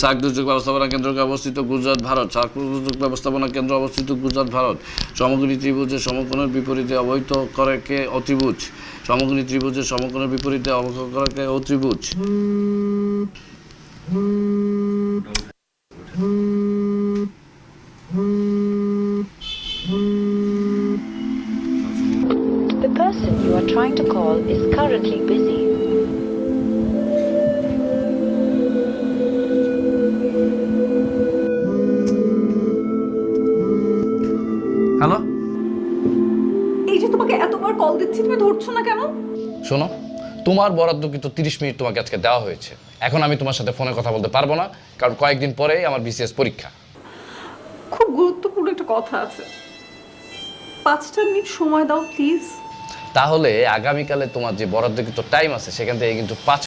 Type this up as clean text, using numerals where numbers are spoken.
SAARC দুর্যোগ ব্যবস্থাপনা কেন্দ্রকে অবস্থিত গুজরাট, ভারত। সার্ক দুর্যোগ ব্যবস্থাপনা কেন্দ্র অবস্থিত গুজরাট, ভারত। সমকোণী ত্রিভুজের সমকোণের বিপরীতে অবহিত করে কে অতিভুজ? সমকোণী ত্রিভুজের সমকোণের বিপরীতে অবহিত করে কে অতিভুজ? The person you are trying to call is currently busy. Hello, এই যে তোমাকে এতবার কল দিচ্ছি, তুমি ধরছো না কেন? শোনো, তোমার বরাদ্দ কিন্তু 30 মিনিট তোমাকে আজকে দেওয়া হয়েছে। এখন আমি তোমার সাথে ফোনে কথা বলতে পারবো না, কারণ কয়েকদিন পরেই আমার বিসিএস পরীক্ষা। খুব গুরুত্বপূর্ণ একটা কথা আছে, 5টা মিনিট সময় দাও প্লিজ। তাহলে আগামীকালে তোমার যে বরাদ্দকৃত টাইম আছে সেখান থেকে কিন্তু 5